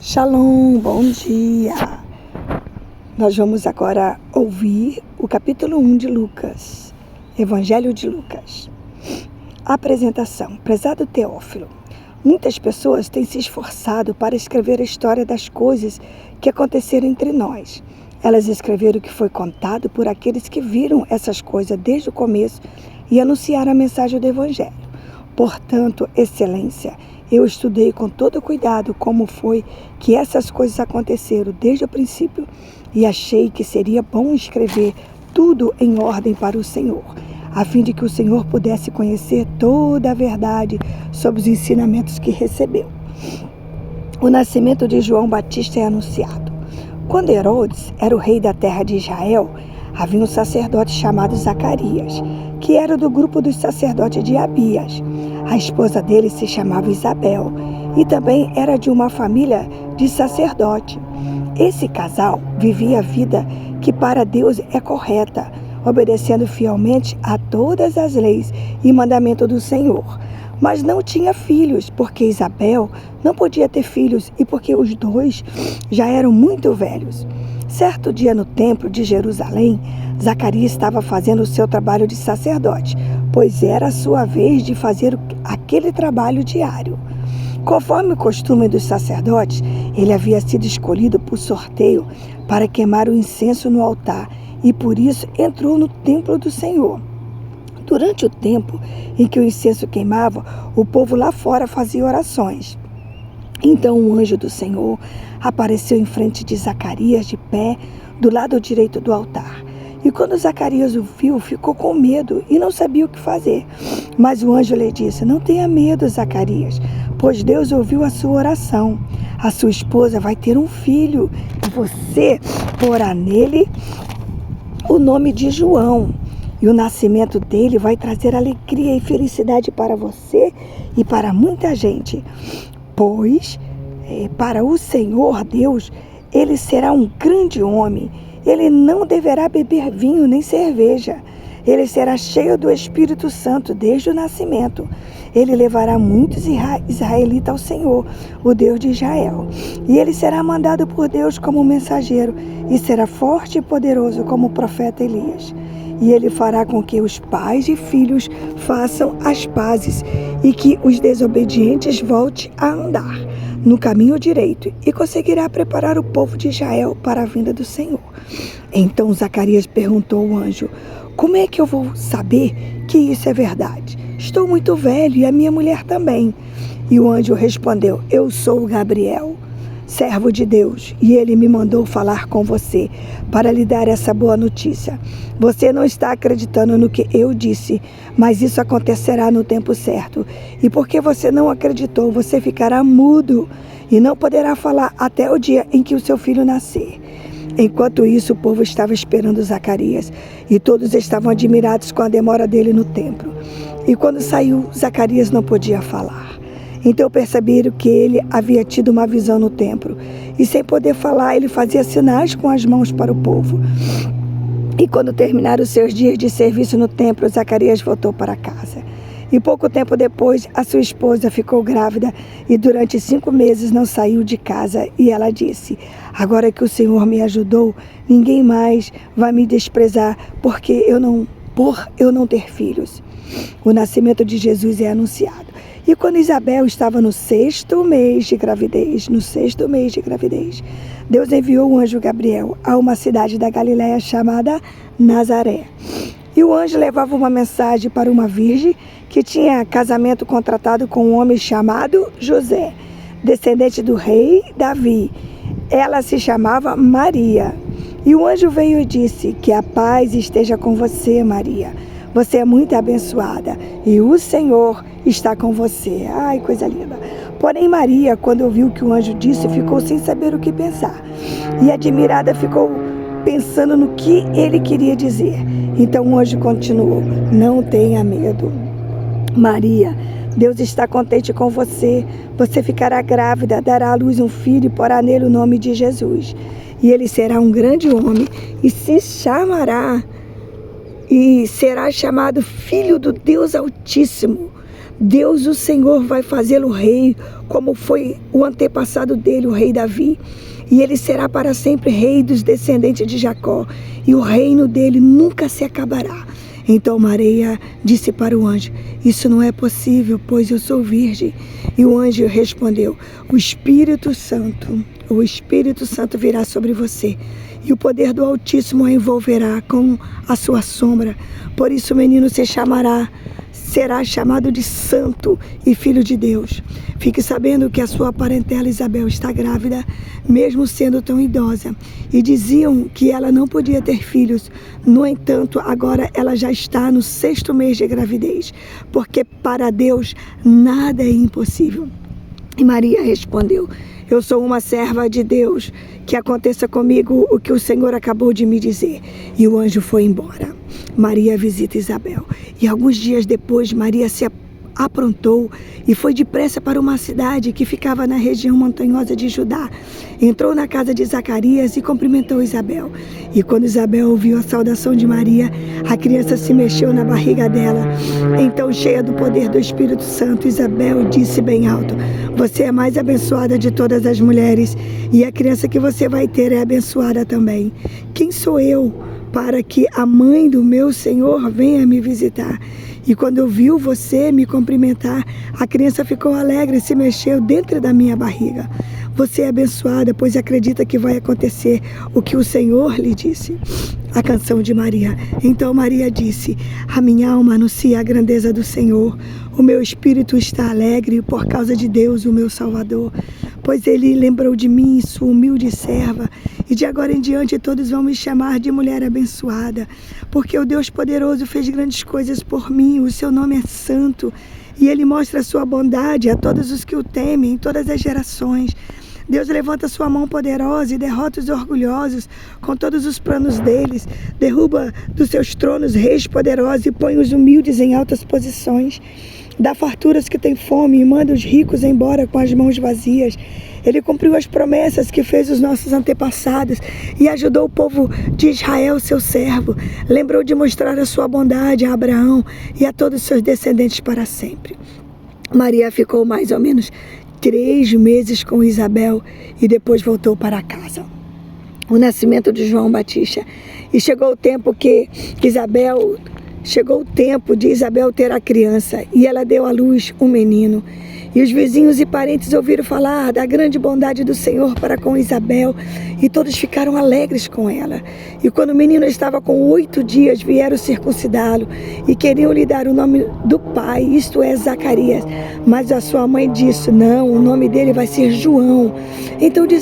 Shalom, bom dia! Nós vamos agora ouvir o capítulo 1 de Lucas, Evangelho de Lucas. Apresentação. Prezado Teófilo, muitas pessoas têm se esforçado para escrever a história das coisas que aconteceram entre nós. Elas escreveram o que foi contado por aqueles que viram essas coisas desde o começo e anunciaram a mensagem do Evangelho. Portanto, Excelência, eu estudei com todo cuidado como foi que essas coisas aconteceram desde o princípio e achei que seria bom escrever tudo em ordem para o Senhor, a fim de que o Senhor pudesse conhecer toda a verdade sobre os ensinamentos que recebeu. O nascimento de João Batista é anunciado. Quando Herodes era o rei da terra de Israel, havia um sacerdote chamado Zacarias, que era do grupo dos sacerdotes de Abias. A esposa dele se chamava Isabel e também era de uma família de sacerdote. Esse casal vivia a vida que para Deus é correta, obedecendo fielmente a todas as leis e mandamentos do Senhor. Mas não tinha filhos, porque Isabel não podia ter filhos e porque os dois já eram muito velhos. Certo dia no templo de Jerusalém, Zacarias estava fazendo o seu trabalho de sacerdote, pois era a sua vez de fazer aquele trabalho diário. Conforme o costume dos sacerdotes, ele havia sido escolhido por sorteio para queimar o incenso no altar e por isso entrou no templo do Senhor. Durante o tempo em que o incenso queimava, o povo lá fora fazia orações. Então um anjo do Senhor apareceu em frente de Zacarias de pé do lado direito do altar. E quando Zacarias o viu, ficou com medo e não sabia o que fazer. Mas o anjo lhe disse: não tenha medo, Zacarias, pois Deus ouviu a sua oração. A sua esposa vai ter um filho e você porá nele o nome de João. E o nascimento dele vai trazer alegria e felicidade para você e para muita gente. Pois, para o Senhor Deus, ele será um grande homem. Ele não deverá beber vinho nem cerveja. Ele será cheio do Espírito Santo desde o nascimento. Ele levará muitos israelitas ao Senhor, o Deus de Israel. E ele será mandado por Deus como mensageiro e será forte e poderoso como o profeta Elias. E ele fará com que os pais e filhos façam as pazes e que os desobedientes voltem a andar no caminho direito e conseguirá preparar o povo de Israel para a vinda do Senhor. Então Zacarias perguntou ao anjo: como é que eu vou saber que isso é verdade? Estou muito velho e a minha mulher também. E o anjo respondeu: eu sou Gabriel, servo de Deus, e ele me mandou falar com você para lhe dar essa boa notícia. Você não está acreditando no que eu disse, mas isso acontecerá no tempo certo. E porque você não acreditou, você ficará mudo e não poderá falar até o dia em que o seu filho nascer. Enquanto isso, o povo estava esperando Zacarias e todos estavam admirados com a demora dele no templo. E quando saiu, Zacarias não podia falar. Então perceberam que ele havia tido uma visão no templo. E sem poder falar, ele fazia sinais com as mãos para o povo. E quando terminaram os seus dias de serviço no templo, Zacarias voltou para casa. E pouco tempo depois, a sua esposa ficou grávida e durante 5 meses não saiu de casa. E ela disse: agora que o Senhor me ajudou, ninguém mais vai me desprezar por eu não ter filhos. O nascimento de Jesus é anunciado. E quando Isabel estava no 6º mês de gravidez, Deus enviou o anjo Gabriel a uma cidade da Galiléia chamada Nazaré. E o anjo levava uma mensagem para uma virgem que tinha casamento contratado com um homem chamado José, descendente do rei Davi. Ela se chamava Maria. E o anjo veio e disse: que a paz esteja com você, Maria. Você é muito abençoada e o Senhor está com você. Ai, coisa linda. Porém, Maria, quando ouviu o que o anjo disse, ficou sem saber o que pensar. E admirada ficou pensando no que ele queria dizer. Então o anjo continuou: não tenha medo, Maria. Deus está contente com você. Você ficará grávida, dará à luz um filho e porá nele o nome de Jesus. E ele será um grande homem e será chamado Filho do Deus Altíssimo. Deus, o Senhor, vai fazê-lo rei, como foi o antepassado dele, o rei Davi. E ele será para sempre rei dos descendentes de Jacó, e o reino dele nunca se acabará. Então Maria disse para o anjo: isso não é possível, pois eu sou virgem. E o anjo respondeu: o Espírito Santo virá sobre você, e o poder do Altíssimo a envolverá com a sua sombra. Por isso o menino será chamado de Santo e Filho de Deus. Fique sabendo que a sua parentela Isabel está grávida, mesmo sendo tão idosa. E diziam que ela não podia ter filhos. No entanto, agora ela já está no 6º mês de gravidez, porque para Deus nada é impossível. E Maria respondeu: eu sou uma serva de Deus, que aconteça comigo o que o Senhor acabou de me dizer. E o anjo foi embora. Maria visita Isabel. E alguns dias depois, Maria se aprontou e foi depressa para uma cidade que ficava na região montanhosa de Judá. Entrou na casa de Zacarias e cumprimentou Isabel. E quando Isabel ouviu a saudação de Maria, a criança se mexeu na barriga dela. Então, cheia do poder do Espírito Santo, Isabel disse bem alto: você é mais abençoada de todas as mulheres, e a criança que você vai ter é abençoada também. Quem sou eu para que a mãe do meu Senhor venha me visitar? E quando ouviu você me cumprimentar, a criança ficou alegre e se mexeu dentro da minha barriga. Você é abençoada, pois acredita que vai acontecer o que o Senhor lhe disse. A canção de Maria. Então Maria disse: a minha alma anuncia a grandeza do Senhor. O meu espírito está alegre por causa de Deus, o meu Salvador. Pois ele lembrou de mim, sua humilde serva. E de agora em diante todos vão me chamar de mulher abençoada. Porque o Deus poderoso fez grandes coisas por mim. O seu nome é santo. E ele mostra a sua bondade a todos os que o temem, em todas as gerações. Deus levanta sua mão poderosa e derrota os orgulhosos com todos os planos deles. Derruba dos seus tronos reis poderosos e põe os humildes em altas posições. Dá farturas que têm fome e manda os ricos embora com as mãos vazias. Ele cumpriu as promessas que fez os nossos antepassados e ajudou o povo de Israel, seu servo. Lembrou de mostrar a sua bondade a Abraão e a todos os seus descendentes para sempre. Maria ficou mais ou menos 3 meses com Isabel e depois voltou para casa. O nascimento de João Batista. E chegou o tempo de Isabel ter a criança, e ela deu à luz um menino. E os vizinhos e parentes ouviram falar da grande bondade do Senhor para com Isabel, e todos ficaram alegres com ela. E quando o menino estava com 8 dias, vieram circuncidá-lo e queriam lhe dar o nome do pai, isto é, Zacarias. Mas a sua mãe disse: não, o nome dele vai ser João. Então